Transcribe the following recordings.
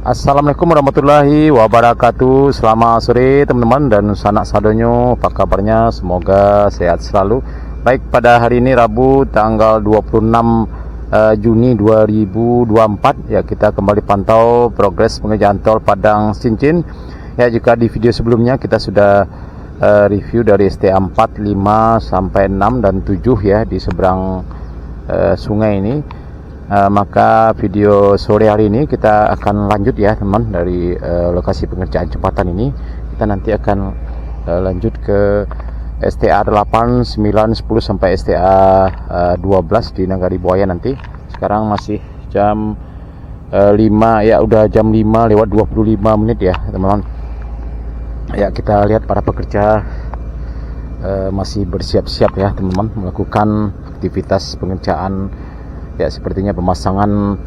Assalamualaikum warahmatullahi wabarakatuh. Selamat sore teman-teman dan sanak sadonyo, apa kabarnya? Semoga sehat selalu. Baik, pada hari ini Rabu tanggal 26 Juni 2024 ya, kita kembali pantau progres pengerjaan tol Padang Cincin. Ya, jika di video sebelumnya kita sudah review dari STA 4, 5 sampai 6 dan 7 ya di seberang sungai ini. Maka video sore hari ini kita akan lanjut ya teman, dari lokasi pengerjaan jembatan ini kita nanti akan lanjut ke STA 8, 9, 10 sampai STA 12 di Nagari Buaya nanti. Sekarang masih jam 5 ya, udah jam 5 lewat 25 menit ya teman-teman. Ya, kita lihat para pekerja masih bersiap-siap ya teman-teman, melakukan aktivitas pengerjaan. Ya, sepertinya pemasangan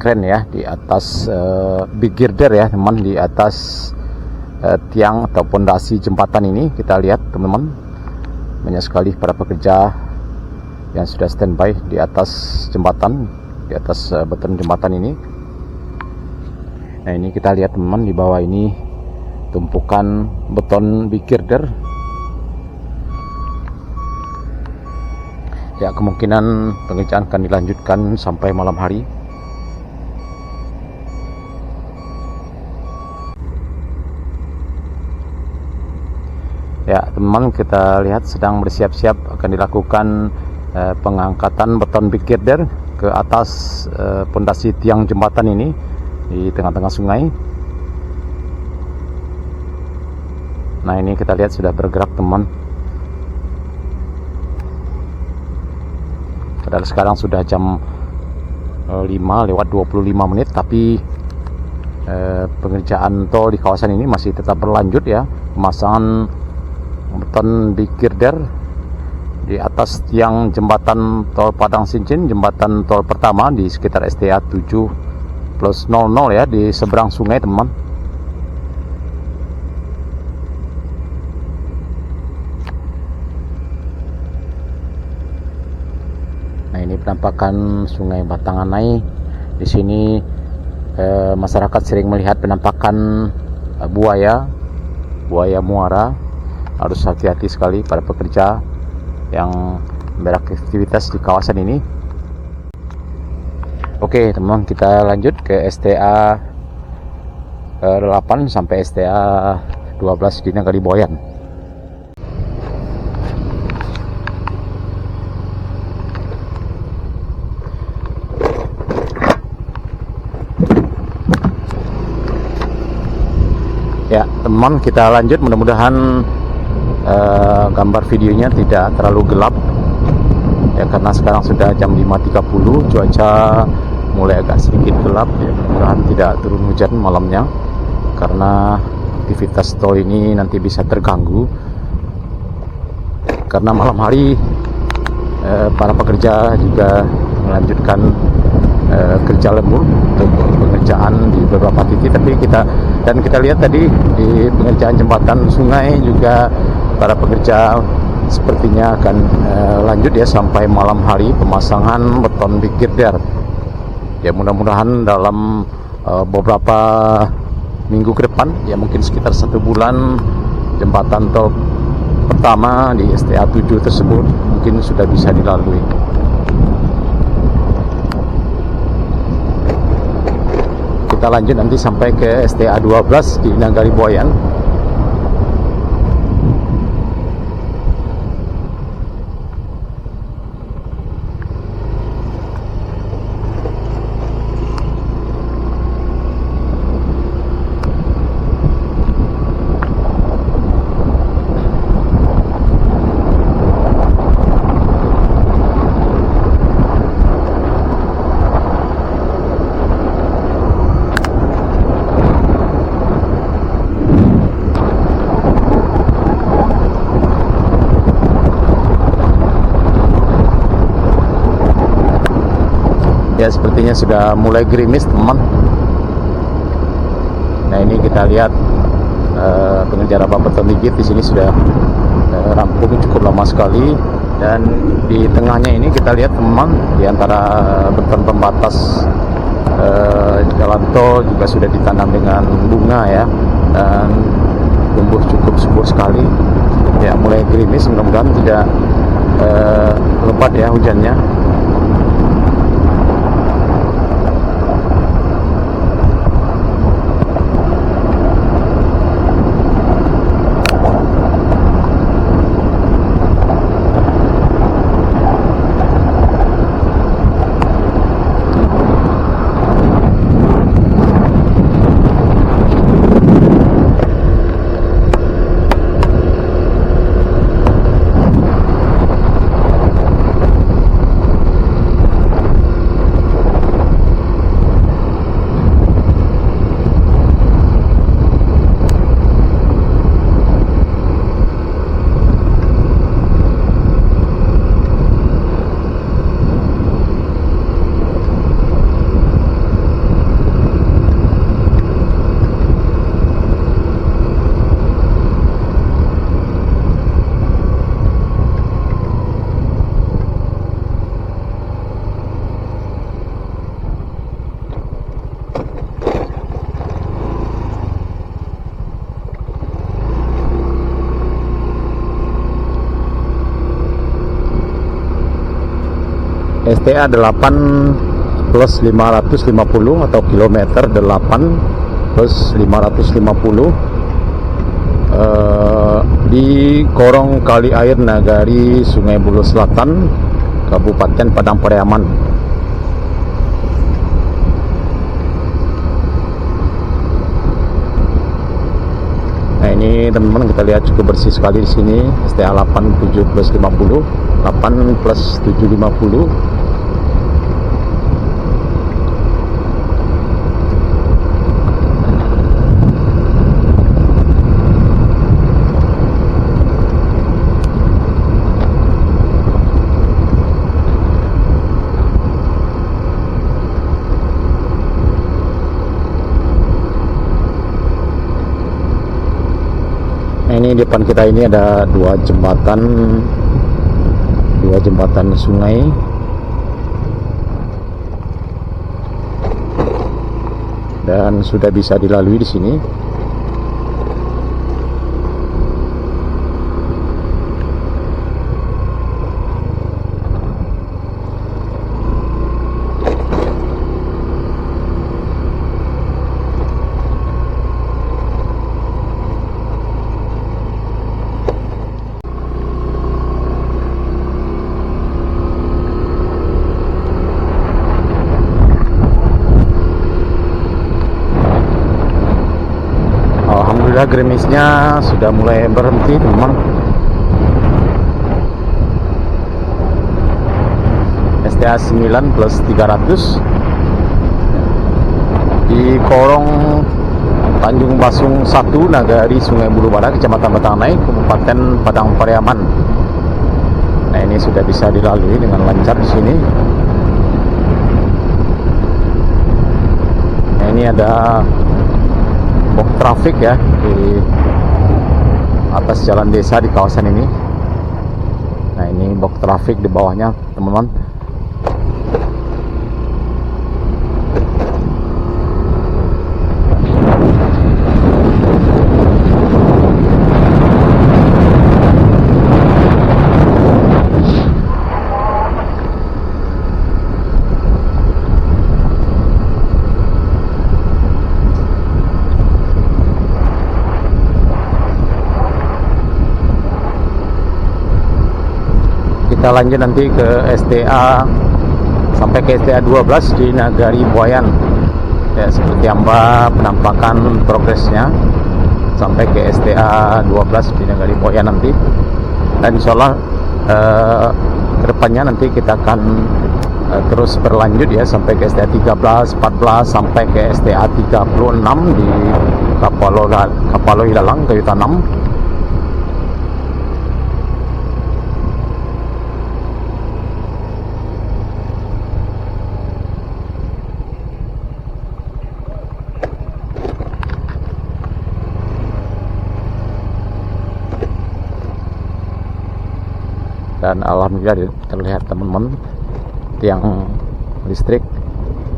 kren ya di atas big girder ya teman, di atas tiang atau pondasi jembatan ini. Kita lihat teman-teman, banyak sekali para pekerja yang sudah standby di atas jembatan, di atas beton jembatan ini. Nah, ini kita lihat teman-teman, di bawah ini tumpukan beton big girder. Ya, kemungkinan pengerjaan akan dilanjutkan sampai malam hari. Ya teman, kita lihat sedang bersiap-siap akan dilakukan pengangkatan beton big girder ke atas pondasi tiang jembatan ini di tengah-tengah sungai. Nah, ini kita lihat sudah bergerak teman. Padahal sekarang sudah jam 5 lewat 25 menit, tapi pengerjaan tol di kawasan ini masih tetap berlanjut ya. Pemasangan beton big girder di atas tiang jembatan tol Padang Cincin, jembatan tol pertama di sekitar STA 7+00 ya, di seberang sungai teman. Nah, ini penampakan Sungai Batanganai. Di sini masyarakat sering melihat penampakan buaya muara. Harus hati-hati sekali para pekerja yang beraktivitas di kawasan ini. Oke teman, kita lanjut ke STA 8 sampai STA 12 di Nagari Buaya. Ya teman, kita lanjut. Mudah-mudahan gambar videonya tidak terlalu gelap ya, karena sekarang sudah jam 5.30, cuaca mulai agak sedikit gelap ya. Mudah-mudahan tidak turun hujan malamnya, karena aktivitas tol ini nanti bisa terganggu karena malam hari para pekerja juga melanjutkan kerja lembur untuk pengerjaan di beberapa titik. Tapi kita lihat tadi di pengerjaan jembatan sungai juga para pekerja sepertinya akan lanjut ya sampai malam hari pemasangan beton big girder. Ya, mudah-mudahan dalam beberapa minggu ke depan ya, mungkin sekitar 1 bulan, jembatan tol pertama di STA 7 tersebut mungkin sudah bisa dilalui. Kita lanjut nanti sampai ke STA 12 di Nagari Buaya. Ya, sepertinya sudah mulai gerimis teman. Nah, ini kita lihat pengerjaan beton ligit di sini sudah rampung cukup lama sekali, dan di tengahnya ini kita lihat teman, di antara beton pembatas Jalan tol juga sudah ditanam dengan bunga ya, dan tumbuh cukup subur sekali ya. Mulai gerimis, mudah-mudahan tidak lebat ya hujannya. STA 8 plus 550 atau kilometer 8 plus 550 di Korong Kali Air Nagari, Sungai Buloh Selatan, Kabupaten Padang Pariaman. Nah ini teman-teman, kita lihat cukup bersih sekali di sini. STA 8 7 plus 50, 8 plus 750. Ini depan kita ini ada dua jembatan sungai. Dan sudah bisa dilalui di sini. Alhamdulillah gerimisnya sudah mulai berhenti teman. STA 9 plus 300 di Korong Tanjung Basung 1 Nagari, Sungai Buloh Barat, Kecamatan Batangnai, Kabupaten Padang Pariaman. Nah ini sudah bisa dilalui dengan lancar di sini. Nah ini ada box trafik ya di atas jalan desa di kawasan ini. Nah ini box trafik di bawahnya teman-teman. Kita lanjut nanti ke STA sampai ke STA 12 di Nagari Buayan ya, seperti apa penampakan progresnya sampai ke STA 12 di Nagari Buayan nanti. Dan insyaallah kedepannya nanti kita akan terus berlanjut ya sampai ke STA 13, 14 sampai ke STA 36 di Kapalo Ilalang, Kayu Tanam. Dan alhamdulillah terlihat teman-teman tiang listrik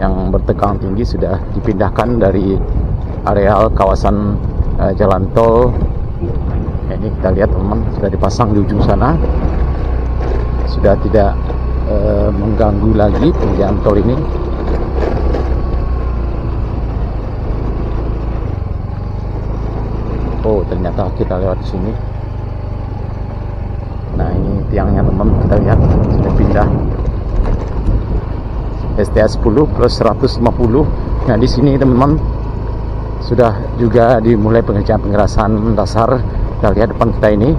yang bertegangan tinggi sudah dipindahkan dari areal kawasan jalan tol. Ini kita lihat teman-teman, sudah dipasang di ujung sana, sudah tidak mengganggu lagi pengerjaan tol ini. Oh, ternyata kita lewat di sini. Nah, ini tiangnya teman-teman, kita lihat sudah pindah. STA 10 plus 150. Nah, di sini teman-teman sudah juga dimulai pengerjaan pengerasan dasar. Kita lihat depan kita ini